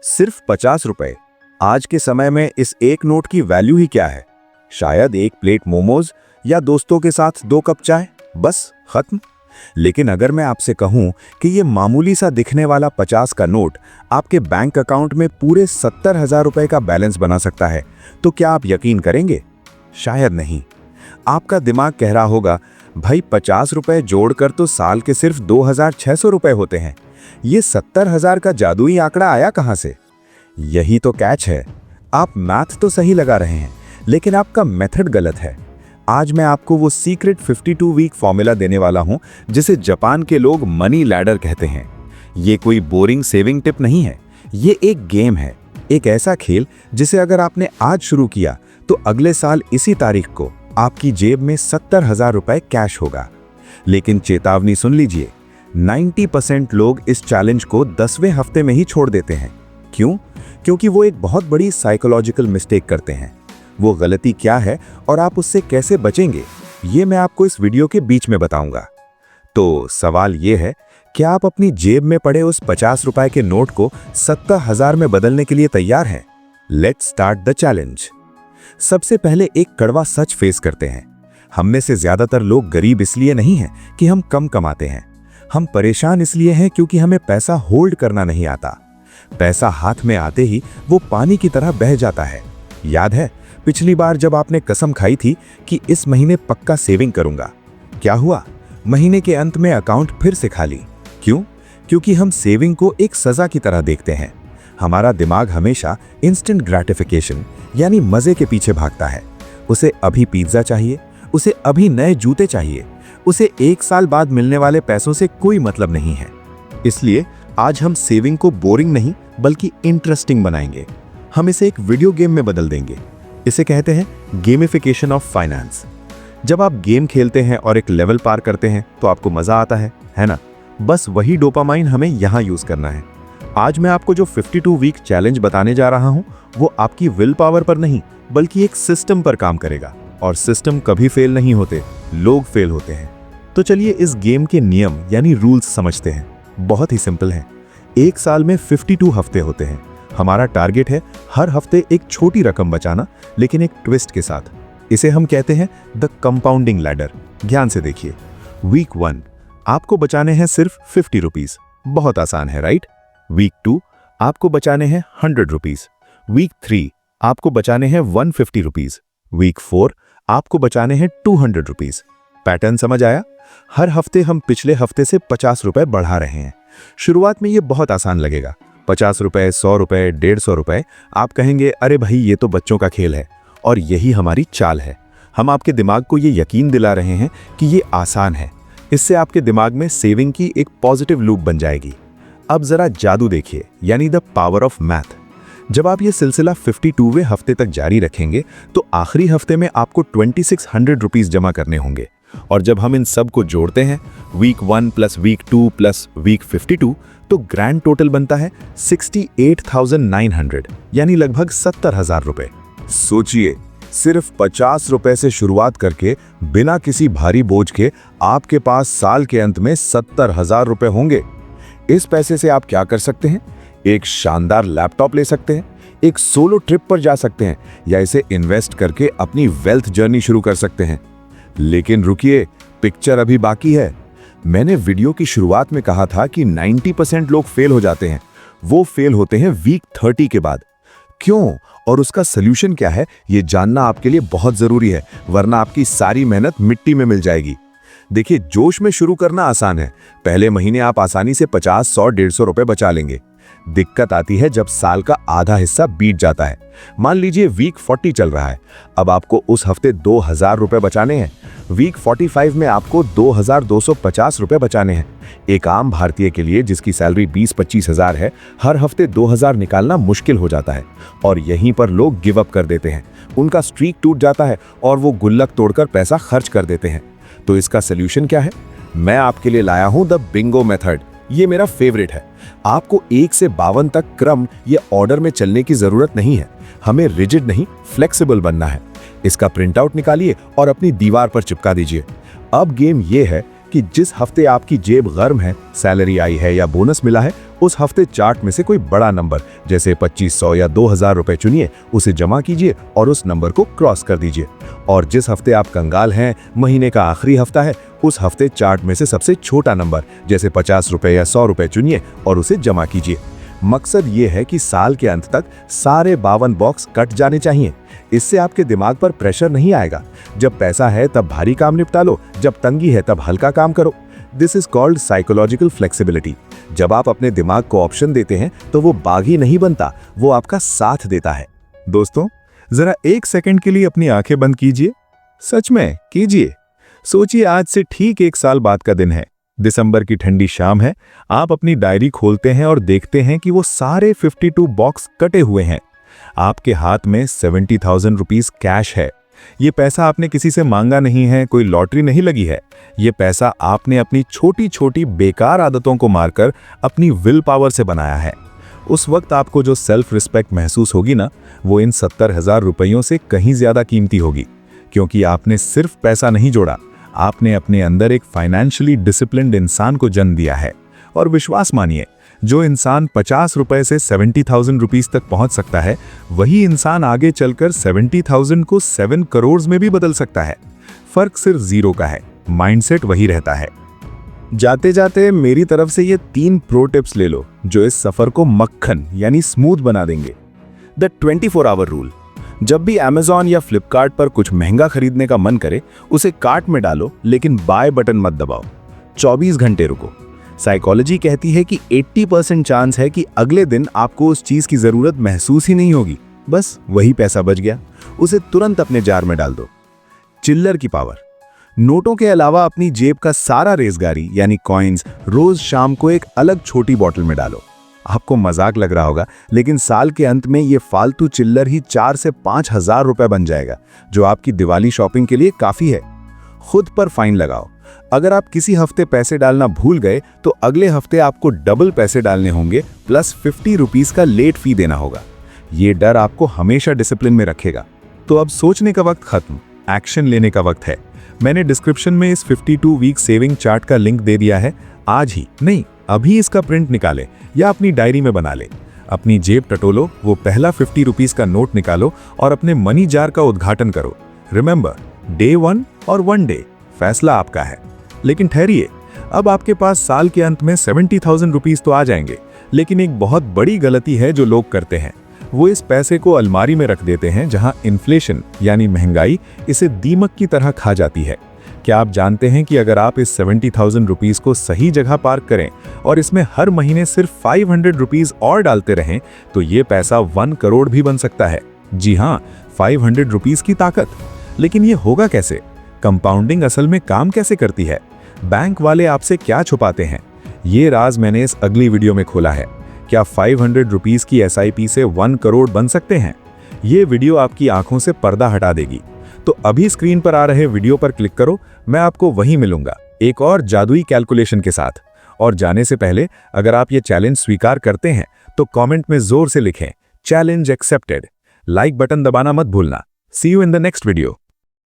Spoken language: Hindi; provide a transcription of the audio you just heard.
सिर्फ 50 रुपए। आज के समय में इस एक नोट की वैल्यू ही क्या है? शायद एक प्लेट मोमोज या दोस्तों के साथ 2 कप चाय, बस खत्म। लेकिन अगर मैं आपसे कहूं कि ये मामूली सा दिखने वाला 50 का नोट आपके बैंक अकाउंट में पूरे 70,000 रुपए का बैलेंस बना सकता है, तो क्या आप यकीन करेंगे? शायद नहीं। आपका दिमाग कह रहा होगा, भाई 50 रुपए जोड़कर तो साल के सिर्फ 2,600 रुपए होते हैं। ये 70,000 का जादुई आंकड़ा आया कहां से? यही तो कैच है। आप मैथ तो सही लगा रहे हैं, लेकिन आपका मेथड गलत है। आज मैं आपको वो सीक्रेट 52 वीक फॉर्मूला देने वाला हूं जिसे जापान के लोग मनी लैडर कहते हैं। ये कोई बोरिंग सेविंग टिप नहीं है, ये एक गेम है, एक ऐसा खेल जिसे अगर आपने आज शुरू किया तो अगले साल इसी तारीख को आपकी जेब में 70,000 रुपए कैश होगा। लेकिन चेतावनी सुन लीजिए, 90% लोग इस चैलेंज को 10वें हफ्ते में ही छोड़ देते हैं। क्यों? क्योंकि वो एक बहुत बड़ी साइकोलॉजिकल मिस्टेक करते हैं। वो गलती क्या है और आप उससे कैसे बचेंगे, ये मैं आपको इस वीडियो के बीच में बताऊंगा। तो सवाल ये है, क्या आप अपनी जेब में पड़े उस 50 रुपए के नोट को 70,000 में बदलने के लिए तैयार हैं? Let's start the challenge. सबसे पहले एक कड़वा सच फेस करते हैं। हम में से ज्यादातर लोग गरीब इसलिए नहीं हैं कि हम कम कमाते हैं। हम परेशान इसलिए हैं क्योंकि हमें पैसा होल्ड करना नहीं आता। पैसा हाथ में आते ही वो पानी की तरह बह जाता है। याद है पिछली बार जब आपने कसम खाई थी कि इस महीने पक्का सेविंग करूंगा? क्या हुआ? महीने के अंत में अकाउंट फिर से खाली। क्यों? क्योंकि हम सेविंग को एक सजा की तरह देखते हैं। हमारा दिमाग हमेशा इंस्टेंट ग्रेटिफिकेशन यानी मजे के पीछे भागता है। उसे अभी पिज्जा चाहिए, उसे अभी नए जूते चाहिए, उसे 1 साल बाद मिलने वाले पैसों से कोई मतलब नहीं है। इसलिए आज हम सेविंग को बोरिंग नहीं बल्कि इंटरेस्टिंग बनाएंगे। हम इसे एक वीडियो गेम में बदल देंगे। इसे कहते हैं गेमिफिकेशन ऑफ फाइनेंस। जब आप गेम खेलते हैं और एक लेवल पार करते हैं तो आपको मजा आता है ना? बस वही डोपामाइन हमें यहां यूज करना है। आज मैं आपको जो 52 वीक चैलेंज बताने जा रहा हूं वो आपकी विल पावर पर नहीं बल्कि एक सिस्टम पर काम करेगा। और सिस्टम कभी फेल नहीं होते, लोग फेल होते हैं। तो चलिए इस गेम के नियम यानी रूल्स समझते हैं। बहुत ही सिंपल है। एक साल में 52 हफ्ते होते हैं। हमारा टारगेट है हर हफ्ते एक छोटी रकम बचाना, लेकिन एक ट्विस्ट के साथ। इसे हम कहते हैं द कंपाउंडिंग लैडर। ध्यान से देखिए। वीक 1 आपको बचाने हैं सिर्फ 50 रुपीज। बहुत आसान है, राइट? वीक 2 आपको बचाने हैं 100 रुपीज। वीक 3 आपको बचाने हैं 150 रुपीज। वीक 4 आपको बचाने हैं 200 रुपीज। पैटर्न समझ आया? हर हफ्ते हम पिछले हफ्ते से 50 रुपए बढ़ा रहे हैं। शुरुआत में ये बहुत आसान लगेगा। 50 रुपए, 100 रुपए, 150 रुपए। आप कहेंगे, अरे भाई ये तो बच्चों का खेल है। और यही हमारी चाल है। हम आपके दिमाग को ये यकीन दिला रहे हैं कि ये आसान है। इससे आपके दिमाग में सेविंग की एक पॉजिटिव लूप बन जाएगी। अब जरा जादू देखिए, यानी द पावर ऑफ मैथ। जब आप ये सिलसिला 52वें हफ्ते तक जारी रखेंगे तो आखिरी हफ्ते में आपको 2600 रुपीज जमा करने होंगे। और जब हम इन सब को जोड़ते हैं, week 1 plus week 2 plus week 52, तो ग्रैंड टोटल बनता है 68,900 यानी लगभग 70,000 रुपए। सोचिए, सिर्फ 50 रुपए से शुरुआत करके बिना किसी भारी बोझ के आपके पास साल के अंत में 70,000 रुपए होंगे। इस पैसे से आप क्या कर सकते हैं? एक शानदार लैपटॉप ले सकते हैं, एक सोलो ट्रिप पर जा सकते हैं, या इसे इन्वेस्ट करके अपनी वेल्थ जर्नी शुरू कर सकते हैं। लेकिन रुकिए, पिक्चर अभी बाकी है। मैंने वीडियो की शुरुआत में कहा था कि 90% लोग फेल हो जाते हैं। वो फेल होते हैं वीक 30 के बाद। क्यों और उसका सलूशन क्या है, ये जानना आपके लिए बहुत जरूरी है, वरना आपकी सारी मेहनत मिट्टी में मिल जाएगी। देखिए, जोश में शुरू करना आसान है। पहले महीने आप आसानी से 50, 100, 150 रुपए बचा लेंगे। दिक्कत आती है जब साल का आधा हिस्सा बीत जाता है। मान लीजिए वीक 40 चल रहा है। अब आपको उस हफ्ते 2,000 रुपए बचाने हैं। वीक 45 में आपको 2,250 रुपए बचाने हैं। एक आम भारतीय के लिए जिसकी सैलरी 20-25 हजार है, हर हफ्ते 2,000 निकालना मुश्किल हो जाता है। और यहीं पर लोग गिव अप कर देते हैं। उनका स्ट्रीक टूट जाता है और वो गुल्लक तोड़कर पैसा खर्च कर देते हैं। तो इसका सोल्यूशन क्या है? मैं आपके लिए लाया हूं द बिंगो मेथड। ये मेरा फेवरेट है। आपको 1 से 52 तक क्रम ये ऑर्डर में चलने की जरूरत नहीं है। हमें रिजिड नहीं, फ्लेक्सिबल बनना है। इसका प्रिंट आउट निकालिए और अपनी दीवार पर चिपका दीजिए। अब गेम ये है कि जिस हफ्ते आपकी जेब गर्म है, सैलरी आई है या बोनस मिला है, उस हफ्ते चार्ट में से कोई बड़ा नंबर जैसे 2500 या 2000 रुपए चुनिए, उसे जमा कीजिए और उस नंबर को क्रॉस कर दीजिए। और जिस हफ्ते आप कंगाल हैं, महीने का आखिरी हफ्ता है, उस हफ्ते चार्ट में से सबसे छोटा नंबर जैसे 50 रुपए या 100 रुपए चुनिए और उसे जमा कीजिए। मकसद ये है कि साल के अंत तक सारे 52 बॉक्स कट जाने चाहिए। इससे आपके दिमाग पर प्रेशर नहीं आएगा। जब पैसा है तब भारी काम निपटा लो, जब तंगी है तब हल्का काम करो। This is called psychological flexibility. जब आप अपने दिमाग को ऑप्शन देते हैं तो वो बागी नहीं बनता, वो आपका साथ देता है। दोस्तों, जरा एक सेकंड के लिए अपनी आंखें बंद कीजिए। सच में कीजिए। सोचिए, आज से ठीक 1 साल बाद का दिन है। दिसंबर की ठंडी शाम है। आप अपनी डायरी खोलते हैं और देखते हैं कि वो सारे 52 बॉक्स कटे हुए हैं। आपके हाथ में 70,000 रुपीस कैश है। ये पैसा आपने किसी से मांगा नहीं है, कोई लॉटरी नहीं लगी है। ये पैसा आपने अपनी छोटी छोटी बेकार आदतों को मारकर अपनी विल पावर से बनाया है। उस वक्त आपको जो सेल्फ रिस्पेक्ट महसूस होगी ना, वो इन 70,000 रुपयों से कहीं ज्यादा कीमती होगी। क्योंकि आपने सिर्फ पैसा नहीं जोड़ा, आपने अपने अंदर एक फाइनेंशियली डिसिप्लिन्ड इंसान को जन्म दिया है। और विश्वास मानिए, जो इंसान 50 रुपए से 70,000 रुपीस तक पहुंच सकता है, वही इंसान आगे चलकर 70,000 को 7 करोड़ में भी बदल सकता है। फर्क सिर्फ 0 का है, माइंडसेट वही रहता है। जाते जाते मेरी तरफ से ये 3 प्रो टिप्स ले लो जो इस सफर को मक्खन यानी स्मूथ बना देंगे। The 24 hour rule. जब भी Amazon या Flipkart पर कुछ महंगा खरीदने का मन करे, उसे कार्ट में डालो, लेकिन बाय बटन मत दबाओ। 24 घंटे रुको। साइकोलॉजी कहती है कि 80% चांस है कि अगले दिन आपको उस चीज की जरूरत महसूस ही नहीं होगी। बस वही पैसा बच गया, उसे तुरंत अपने जार में डाल दो। चिल्लर की पावर। नोटों के अलावा अपनी जेब का सारा रेजगारी यानी कॉइन्स रोज शाम को एक अलग छोटी बोतल में डालो। आपको मजाक लग रहा होगा, लेकिन साल के अंत में ये फालतू चिल्लर ही 4 से 5 हजार रुपए बन जाएगा, जो आपकी दिवाली शॉपिंग के लिए काफी है। खुद पर फाइन लगाओ। अगर आप किसी हफ्ते पैसे डालना भूल गए तो अगले हफ्ते आपको डबल पैसे डालने होंगे, प्लस 50 रुपीस का लेट फी देना होगा। ये डर आपको हमेशा डिसिप्लिन में रखेगा। तो अब सोचने का वक्त खत्म, एक्शन लेने का वक्त है। मैंने डिस्क्रिप्शन में इस 52 वीक सेविंग चार्ट का लिंक दे दिया है। आज ही नहीं, अभी इसका प्रिंट निकाले या अपनी डायरी में बना ले। अपनी जेब टटोलो, वो पहला 50 रुपीस का नोट निकालो और अपने मनी जार का उद्घाटन करो। रिमेंबर, डे 1 और 1 डे, फैसला आपका है। लेकिन ठहरिए, अब आपके पास साल के अंत में 70,000 रुपीस तो आ जाएंगे, लेकिन एक बहुत बड़ी गलती है जो लोग करते हैं। वो इस पैसे को अलमारी में रख देते हैं, जहां इन्फ्लेशन यानी महंगाई इसे दीमक की तरह खा जाती है। क्या आप जानते हैं कि अगर आप इस 70,000 रुपीस को सही जगह पार्क करें और इसमें हर महीने सिर्फ 500 रुपीस और डालते रहें, तो ये पैसा 1 करोड़ भी बन सकता है। जी हाँ, 500 रुपीस की ताकत। लेकिन ये होगा कैसे? कंपाउंडिंग असल में काम कैसे करती है? बैंक वाले आपसे क्या छुपाते हैं? ये राज मैंने इस अगली वीडियो में खोला है। क्या 500 रुपीस की SIP से 1 करोड़ बन सकते हैं? ये वीडियो आपकी आंखों से पर्दा हटा देगी। तो अभी स्क्रीन पर आ रहे वीडियो पर क्लिक करो, मैं आपको वहीं मिलूंगा एक और जादुई कैलकुलेशन के साथ। और जाने से पहले, अगर आप ये चैलेंज स्वीकार करते हैं तो कमेंट में जोर से लिखें, चैलेंज एक्सेप्टेड। लाइक बटन दबाना मत भूलना। See you in the next video.